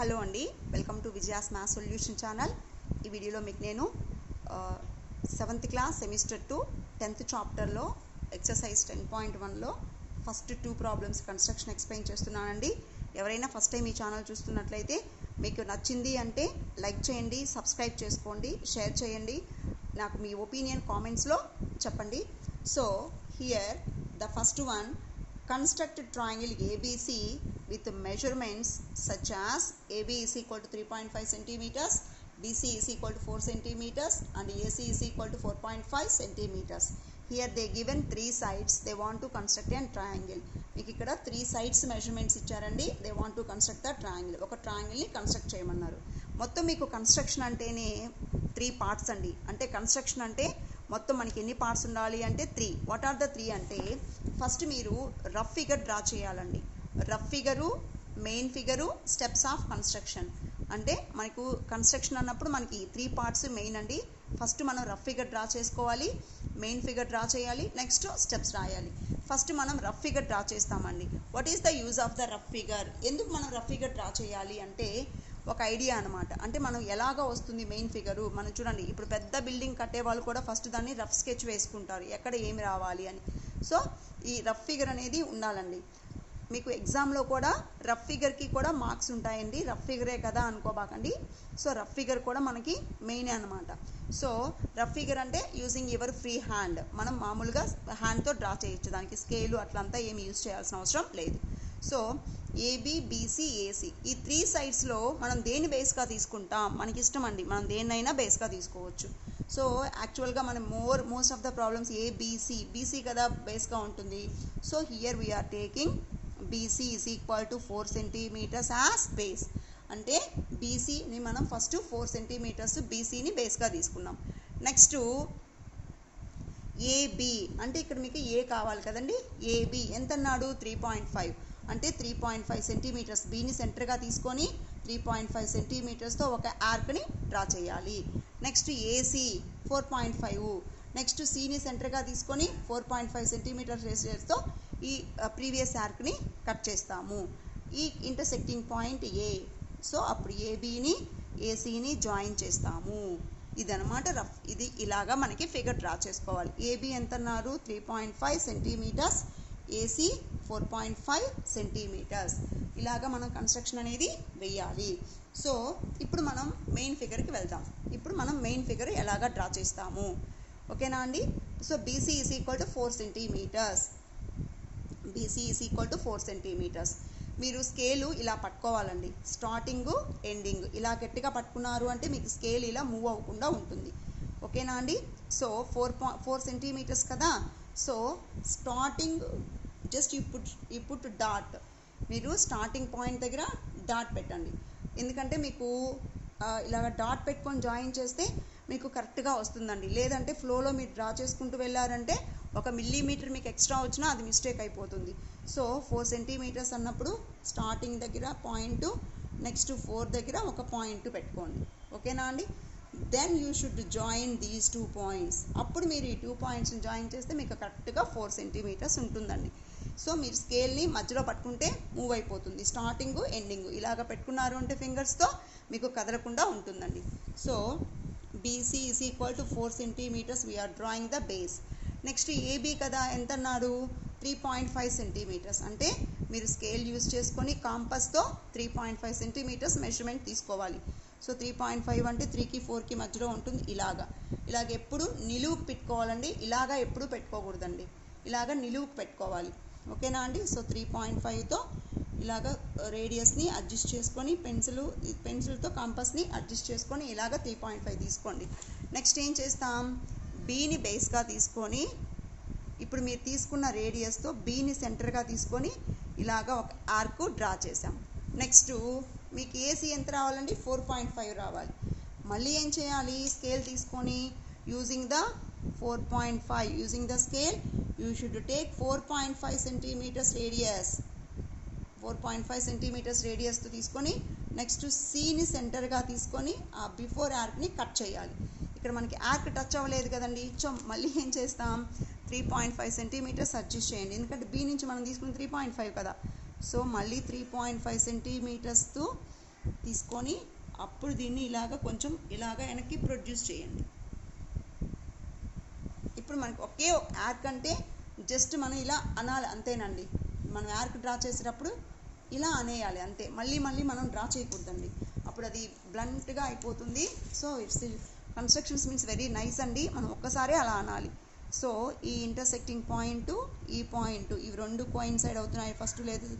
Hello అండి, welcome to Vijaya's maths solution channel. ఈ వీడియోలో మీకు నేను 7th క్లాస్ సెమిస్టర్ 2 10th చాప్టర్లో ఎక్సర్సైజ్ 10.1లో ఫస్ట్ 2 ప్రాబ్లమ్స్ కన్స్ట్రక్షన్ ఎక్స్ప్లెయిన్ చేస్తున్నానండి. ఎవరైనా ఫస్ట్ టైం ఈ ఛానల్ చూస్తున్నట్లయితే మీకు నచ్చింది అంటే లైక్ చేయండి, సబ్స్క్రైబ్ చేసుకోండి, షేర్ చేయండి, నాకు మీ ఒపీనియన్ కామెంట్స్లో చెప్పండి. So here the first one, construct a triangle ABC with measurements such as AB is equal to 3.5 centimeters, BC is equal to 4 centimeters and AC is equal to 4.5 centimeters. Here they given 3 sides, they want to construct a triangle. మీకు ఇక్కడ 3 sides measurements ఇచ్చారండి. they want to construct the triangle. ఒక ట్రయాంగిల్ని construct చేయమన్నారు. మొత్తం మీకు construction అంటేనే 3 parts అండి. అంటే కన్స్ట్రక్షన్ అంటే మొత్తం మనకి ఎన్ని పార్ట్స్ ఉండాలి అంటే 3. వాట్ ఆర్ ద 3 అంటే ఫస్ట్ మీరు రఫ్ ఫిగర్ డ్రా చేయాలండి. Rough figure, main figure, steps of construction. అంటే మనకు కన్స్ట్రక్షన్ అన్నప్పుడు మనకి 3 పార్ట్స్ మెయిన్ అండి. ఫస్ట్ మనం రఫ్ ఫిగర్ డ్రా చేసుకోవాలి, మెయిన్ ఫిగర్ డ్రా చేయాలి, నెక్స్ట్ స్టెప్స్ రాయాలి. ఫస్ట్ మనం రఫ్ ఫిగర్ డ్రా చేస్తామండి. What is the use of the rough figure? ఎందుకు మనం రఫ్ ఫిగర్ డ్రా చేయాలి అంటే ఒక ఐడియా అనమాట. అంటే మనం ఎలాగా వస్తుంది మెయిన్ ఫిగరు, మనం చూడండి ఇప్పుడు పెద్ద బిల్డింగ్ కట్టే వాళ్ళు కూడా ఫస్ట్ దాన్ని రఫ్ స్కెచ్ వేసుకుంటారు, ఎక్కడ ఏమి రావాలి అని. సో ఈ రఫ్ ఫిగర్ అనేది ఉండాలండి. మీకు ఎగ్జామ్లో కూడా రఫ్ ఫిగర్కి కూడా మార్క్స్ ఉంటాయండి. రఫ్ ఫిగరే కదా అనుకోబాకండి. సో రఫ్ ఫిగర్ కూడా మనకి మెయిన్ అనమాట. సో రఫ్ ఫిగర్ అంటే యూజింగ్ యువర్ ఫ్రీ హ్యాండ్, మనం మామూలుగా హ్యాండ్తో డ్రా చేయొచ్చు, దానికి స్కేలు అట్లంతా ఏమి యూజ్ చేయాల్సిన అవసరం లేదు. సో ఏబి, బీసీ, ఏసీ ఈ 3 సైడ్స్లో మనం దేని బేస్గా తీసుకుంటాం, మనకి ఇష్టం అండి, మనం దేన్నైనా బేస్గా తీసుకోవచ్చు. సో యాక్చువల్గా మనం most of the problems BC కదా బేస్గా ఉంటుంది. So here we are taking BC is equal to 4 centimetres as base. అంటే బీసీని మనం ఫస్ట్ 4 సెంటీమీటర్స్ బీసీని బేస్గా తీసుకున్నాం. నెక్స్ట్ ఏబి అంటే ఇక్కడ మీకు ఏ కావాలి కదండి. ఏబి ఎంత అన్నాడు? 3.5 అంటే 3.5 సెంటీమీటర్స్ బీని సెంటర్గా తీసుకొని 3.5 సెంటీమీటర్స్తో ఒక ఆర్క్ని డ్రా చేయాలి. నెక్స్ట్ ఏసీ 4.5, నెక్స్ట్ సీని సెంటర్గా తీసుకొని 4.5 సెంటీమీటర్స్ రేడియస్తో ఈ ప్రీవియస్ ఆర్క్ని కట్ చేస్తాము. ఈ ఇంటర్సెక్టింగ్ పాయింట్ ఏ. సో అప్పుడు ఏబీని ఏసీని జాయిన్ చేస్తాము. ఇదనమాట రఫ్. ఇది ఇలాగా మనకి ఫిగర్ డ్రా చేసుకోవాలి. ఏబీ ఎంత అన్నారు? 3.5 సెంటీమీటర్స్, ఏసీ 4.5 సెంటీమీటర్స్. ఇలాగా మనం కన్స్ట్రక్షన్ అనేది వెయ్యాలి. సో ఇప్పుడు మనం మెయిన్ ఫిగర్కి వెళ్దాం. ఇప్పుడు మనం మెయిన్ ఫిగర్ ఎలాగా డ్రా చేస్తాము, ఓకేనా అండి? So BC is equal to 4 centimetres. BC is equal to 4 centimetres. మీరు స్కేలు ఇలా పట్టుకోవాలండి. స్టార్టింగ్ ఎండింగ్ ఇలా గట్టిగా పట్టుకున్నారు అంటే మీకు స్కేల్ ఇలా మూవ్ అవ్వకుండా ఉంటుంది, ఓకేనా అండి? సో 4 సెంటీమీటర్స్ కదా. So starting just you put dot. మీరు స్టార్టింగ్ పాయింట్ దగ్గర డాట్ పెట్టండి. ఎందుకంటే మీకు ఇలాగ డాట్ పెట్టుకొని జాయిన్ చేస్తే మీకు కరెక్ట్గా వస్తుందండి. లేదంటే ఫ్లోలో మీరు డ్రా చేసుకుంటూ వెళ్ళారంటే 1 మిల్లీమీటర్ మీకు ఎక్స్ట్రా వచ్చినా అది మిస్టేక్ అయిపోతుంది. సో 4 సెంటీమీటర్స్ అన్నప్పుడు స్టార్టింగ్ దగ్గర పాయింట్, నెక్స్ట్ 4 దగ్గర ఒక పాయింట్ పెట్టుకోండి, ఓకేనా అండి? Then you should join these 2 points. అప్పుడు మీరు ఈ 2 పాయింట్స్ని జాయిన్ చేస్తే మీకు కరెక్ట్గా 4 సెంటీమీటర్స్ ఉంటుందండి. సో మీరు స్కేల్ని మధ్యలో పట్టుకుంటే మూవ్ అయిపోతుంది. స్టార్టింగ్ ఎండింగ్ ఇలాగ పెట్టుకున్నారు అంటే ఫింగర్స్తో మీకు కదలకుండా ఉంటుందండి. So BC is equal to 4 centimetres, we are drawing the base. Next AB కదా, ఎంత అన్నాడు? 3.5 సెంటీమీటర్స్. అంటే మీరు స్కేల్ యూజ్ చేసుకొని కాంపస్తో 3.5 సెంటీమీటర్స్ మెజర్మెంట్ తీసుకోవాలి. సో 3.5 అంటే 3కి 4కి మధ్యలో ఉంటుంది. ఇలాగ ఎప్పుడు నిలువుకు పెట్టుకోవాలండి. ఇలాగా ఎప్పుడు పెట్టుకోకూడదండి, ఇలాగ నిలువుకు పెట్టుకోవాలి, ఓకేనా అండి? సో 3.5తో ఇలాగ రేడియస్ని అడ్జస్ట్ చేసుకొని పెన్సిల్తో కంపస్ని అడ్జస్ట్ చేసుకొని ఇలాగ 3.5 తీసుకోండి. నెక్స్ట్ ఏం చేస్తాం? బీని బేస్గా తీసుకొని ఇప్పుడు మీరు తీసుకున్న రేడియస్తో బీని సెంటర్గా తీసుకొని ఇలాగ ఒక ఆర్క్ డ్రా చేసాం. నెక్స్ట్ మీకు ఏసీ ఎంత రావాలండి? 4.5 రావాలి. మళ్ళీ ఏం చేయాలి? స్కేల్ తీసుకొని using the 4.5 using the scale you should take 4.5 centimetres radius. 4.5 centimetres రేడియస్తో తీసుకొని నెక్స్ట్ సీని సెంటర్గా తీసుకొని ఆ బిఫోర్ ఆర్క్ని కట్ చేయాలి. ఇక్కడ మనకి ఆర్క్ టచ్ అవ్వలేదు కదండి. సో మళ్ళీ ఏం చేస్తాం? 3.5 సెంటీమీటర్స్ అడ్జస్ట్ చేయండి, ఎందుకంటే బీ నుంచి మనం తీసుకుని 3.5 కదా. సో మళ్ళీ 3.5 సెంటీమీటర్స్తో తీసుకొని అప్పుడు దీన్ని ఇలాగ కొంచెం ఇలాగ వెనక్కి ప్రొడ్యూస్ చేయండి. ఇప్పుడు మనకి ఒకే ఆర్క్ అంటే జస్ట్ మనం ఇలా అనాలి అంతేనండి. మనం ఆర్క్ డ్రా చేసేటప్పుడు ఇలా అనేయాలి అంతే, మళ్ళీ మళ్ళీ మనం డ్రా చేయకూడదండి, అప్పుడు అది బ్లంట్గా అయిపోతుంది. So it's constructions means very nice అండి, మనం ఒక్కసారి అలా అనాలి. సో ఈ ఇంటర్సెక్టింగ్ పాయింట్ ఈ పాయింట్ ఇవి రెండు కోయిన్సైడ్ అవుతున్నాయి ఫస్ట్, లేదు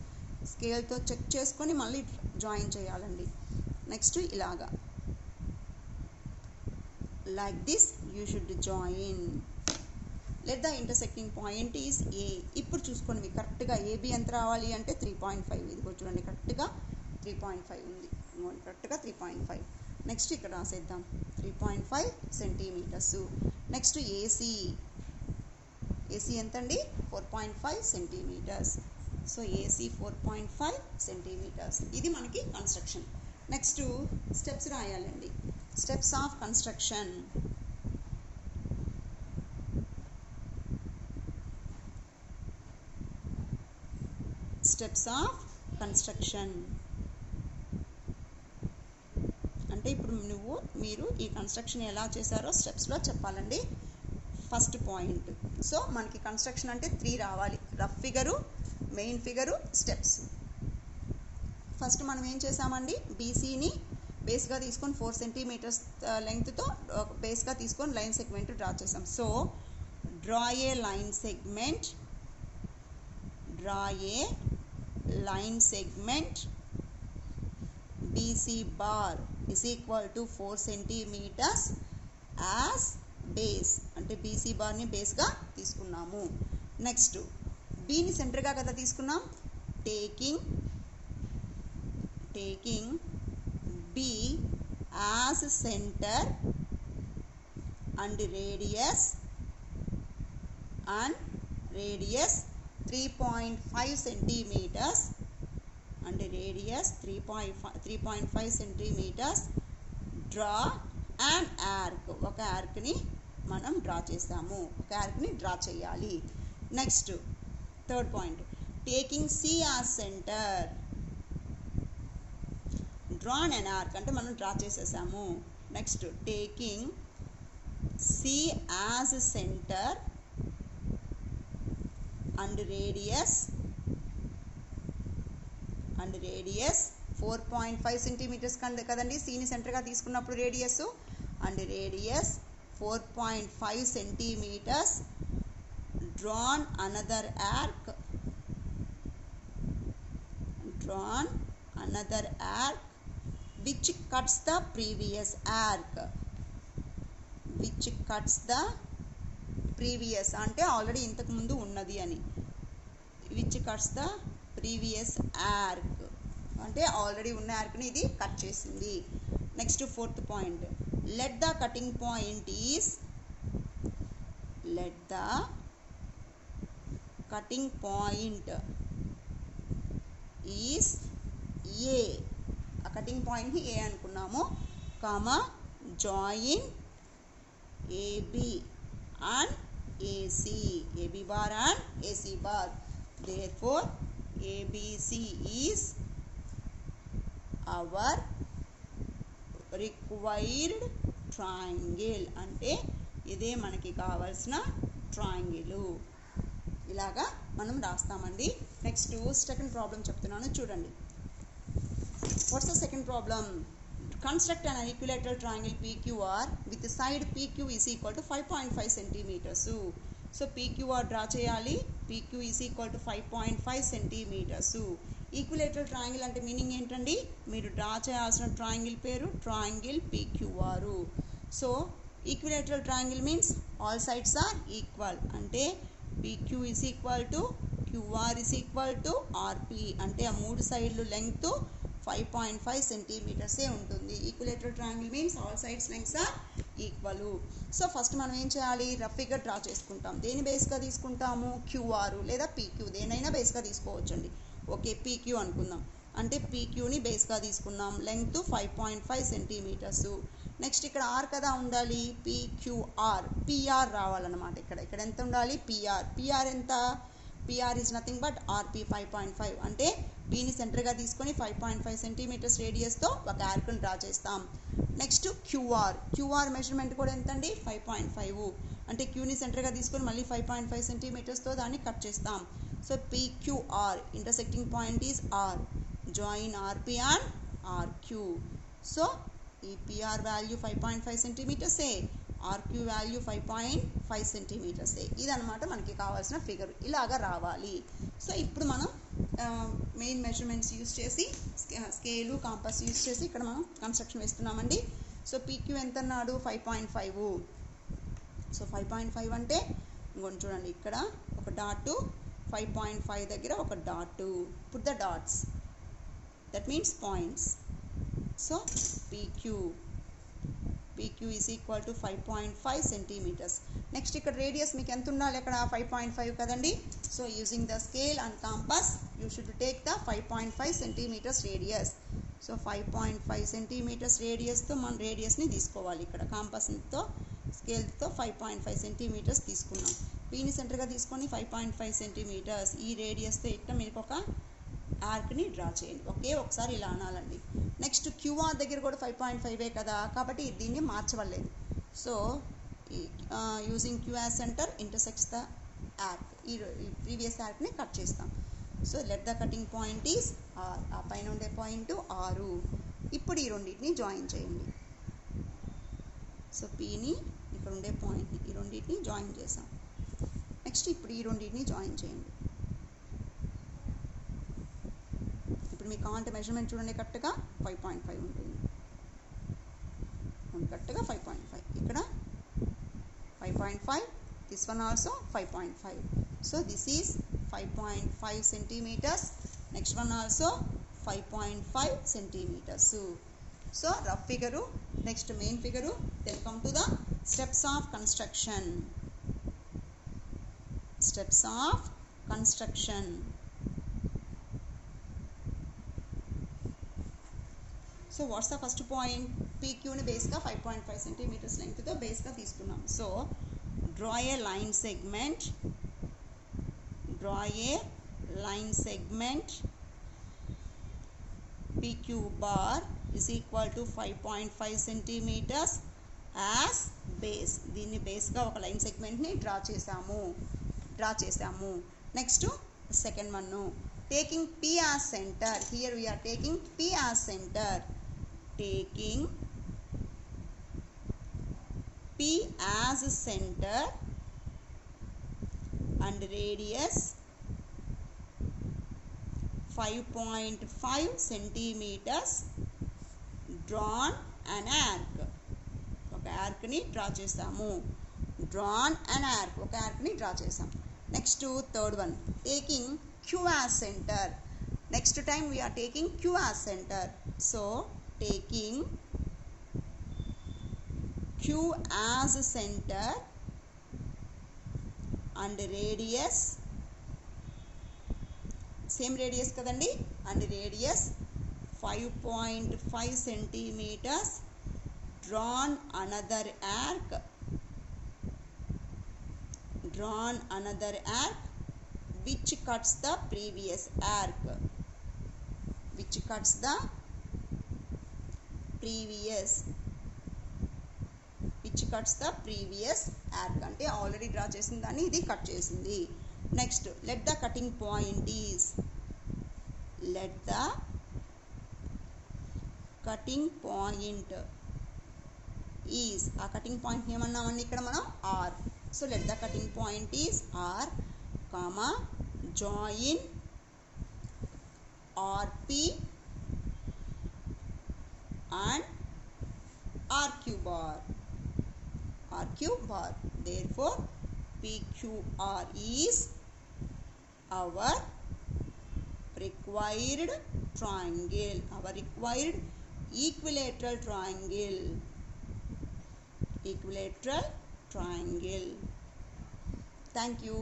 స్కేల్తో చెక్ చేసుకొని మళ్ళీ జాయిన్ చేయాలండి. నెక్స్ట్ ఇలాగా like this you should join. let the intersecting point is A. ఇప్పుడు చూసుకోండి మీకు కరెక్ట్గా AB ఎంత రావాలి అంటే 3.5. ఇదిగో చూడండి కరెక్ట్గా 3.5 ఉంది, కరెక్ట్గా 3.5. నెక్స్ట్ ఇక్కడ రాసేద్దాం 3.5 సెంటీమీటర్స్. నెక్స్ట్ AC ఎంత అండి 4.5 సెంటీమీటర్స్. So AC 4.5 centimetres. ఇది మనకి కన్స్ట్రక్షన్. నెక్స్ట్ స్టెప్స్ రాయాలండి. Steps of construction. Steps of construction అంటే ఇప్పుడు మీరు ఈ కన్స్ట్రక్షన్ ఎలా చేశారో స్టెప్స్లో చెప్పాలండి. ఫస్ట్ పాయింట్, సో మనకి కన్స్ట్రక్షన్ అంటే 3 రావాలి, rough figure, main figure, steps. First మనం ఏం చేసామండి, బీసీని బేస్గా తీసుకొని 4 సెంటీమీటర్స్ లెంగ్త్తో బేస్గా తీసుకొని లైన్ సెగ్మెంట్ డ్రా చేసాం. So draw a line segment, BC bar is equal to 4 centimetres as base, అంటే BC బార్ని బేస్గా తీసుకున్నాము. నెక్స్ట్ బీని సెంటర్గా కదా తీసుకున్నాం, taking B as center and radius 3.5 centimeters and radius 3.5 centimeters. draw an arc, ఒక ఆర్క్ని మనం డ్రా చేస్తాము, ఒక ఆర్క్ని డ్రా చేయాలి. Next third point, taking C as center, drawn an arc అంటే మనం డ్రా చేసేసాము. Next taking C as center and radius 4.5 centimetres కదండి, Cని సెంటర్గా తీసుకున్నప్పుడు radius, and radius 4.5 centimetres. drawn another arc which cuts the previous arc, అంటే already ఇంతకు ముందు ఉన్నది అని, which cuts the previous arc అంటే ఆల్రెడీ ఉన్న ఆర్క్ని ఇది కట్ చేసింది. Next fourth point, let the cutting point is A, ఆ కటింగ్ పాయింట్ని ఏ అనుకున్నాము, comma join AB and AC, AB bar and AC bar. Therefore ABC is our required triangle, అంటే ఇదే మనకి కావాల్సిన ట్రయాంగిల్. ఇలాగా మనం రాస్తామండి. నెక్స్ట్ సెకండ్ ప్రాబ్లం చెప్తున్నాను చూడండి. What's the second problem? Construct an equilateral triangle PQR with side PQ is equal to 5.5 centimetres. So PQR draw చేయాలి, PQ is equal to 5.5 centimetres. Equilateral triangle అంటే మీనింగ్ ఏంటండి, మీరు draw చేయాల్సిన triangle పేరు triangle PQR. So equilateral triangle means all sides are equal, అంటే PQ is equal to QR is equal to RP, అంటే ఆ మూడు సైడ్లు లెంగ్త్ 5.5 సెంటీమీటర్సే ఉంటుంది. Equilateral triangle means all sides lengths are equal. So first మనం ఏం చేయాలి, రఫ్ ఫిగర్ డ్రా చేసుకుంటాం. దేని బేస్గా తీసుకుంటాము, QR లేదా PQ, దేనైనా బేస్గా తీసుకోవచ్చండి. ఓకే PQ అనుకుందాం, అంటే PQని బేస్గా తీసుకున్నాం, లెంగ్త్ 5.5 సెంటీమీటర్స్. నెక్స్ట్ ఇక్కడ R కదా ఉండాలి, PR రావాలన్నమాట. ఇక్కడ ఎంత ఉండాలి, PR ఎంత PR is nothing but RP 5.5 అంటే Pని సెంటర్గా తీసుకొని 5.5 సెంటీమీటర్స్ రేడియస్తో ఒక ఆర్క్ని డ్రా చేస్తాం. నెక్స్ట్ క్యూఆర్ మెజర్మెంట్ కూడా ఎంతండి 5.5 అంటే క్యూని సెంటర్గా తీసుకొని మళ్ళీ 5.5 సెంటీమీటర్స్తో దాన్ని కట్ చేస్తాం. So PQR intersecting point is R, join RP and RQ. So ఈ PR వాల్యూ 5.5 సెంటీమీటర్సే, RQ వాల్యూ 5.5 సెంటీమీటర్సే. ఇదనమాట మనకి కావాల్సిన ఫిగర్, ఇలాగా రావాలి. సో ఇప్పుడు మనం మెయిన్ మెజర్మెంట్స్ యూస్ చేసి స్కేలు కాంపస్ యూస్ చేసి ఇక్కడ మనం కన్స్ట్రక్షన్ వేస్తున్నామండి. సో PQ ఎంత అన్నాడు 5.5. సో 5.5 అంటే ఇంకొంచెం చూడండి, ఇక్కడ ఒక డాట్ 5.5 దగ్గర ఒక dot, put the dots, that means points. So PQ is equal to 5.5 centimeters. Next ఇక్కడ రేడియస్ మీకు ఎంత ఉండాలి, అక్కడ 5.5 కదండి. So using the scale and compass you should take the 5.5 centimetres radius. So 5.5 centimetres రేడియస్తో మనం రేడియస్ని తీసుకోవాలి. ఇక్కడ కాంపస్తో స్కేల్తో 5.5 సెంటీమీటర్స్ తీసుకున్నాం. పీని సెంటర్గా తీసుకొని 5.5 సెంటీమీటర్స్ ఈ రేడియస్తో ఇట్లా మీకు ఒక ఆర్క్ని డ్రా చేయండి. ఒకసారి ఇలా అనాలండి. నెక్స్ట్ క్యూఆర్ దగ్గర కూడా 5.5 కదా, కాబట్టి దీన్ని మార్చవలేదు. So using Q as centre intersects the arc, ఈ ప్రీవియస్ ఆర్క్ని కట్ చేస్తాం. So let the cutting point is R, ఆ పైన ఉండే పాయింట్ 6. ఇప్పుడు ఈ రెండింటిని జాయిన్ చేయండి. సో పీని ఇక్కడ ఉండే పాయింట్ని ఈ రెండింటిని జాయిన్ చేసాం. నెక్స్ట్ ఇప్పుడు ఈ రెండింటిని జాయిన్ చేయండి. ఇప్పుడు మీకు కావాలంటే మెజర్మెంట్ చూడండి, కరెక్ట్గా 5.5 ఉంటుంది, కరెక్ట్గా 5.5. ఇక్కడ 5.5, this one also 5.5. So this is 5.5 centimetres. Next one also 5.5 centimetres. So rough figure, next main figure, then come to the steps of construction. Steps of construction. So what's the first point, PQని బేస్గా 5.5 centimetres లెంగ్త్తో బేస్గా తీసుకున్నాం. So draw a line segment, PQ bar is equal to 5.5 centimetres as base. దీన్ని బేస్గా ఒక line సెగ్మెంట్ని డ్రా చేసాము. Next second one, taking P as center. Here we are taking P as center. Taking P as center and radius 5.5 centimeters, drawn an arc. ఒక ఆర్క్ని draw చేసాము. drawn an arc, ఒక ఆర్క్ని draw చేసాం. Next third one, taking Q as center. Next time we are taking Q as center. So taking Q as center and radius, same radius kadandi, and radius 5.5 centimeters, drawn another arc, which cuts the previous arc, అంటే ఆల్రెడీ డ్రా చేసిన దాన్ని ఇది cut చేసింది. Next let the cutting point is, ఆ cutting point ఏమన్నామండి ఇక్కడ మనం R. So let the cutting point is R, comma, join RP and RQ bar. Therefore PQR is our required triangle, our required equilateral triangle. Thank you.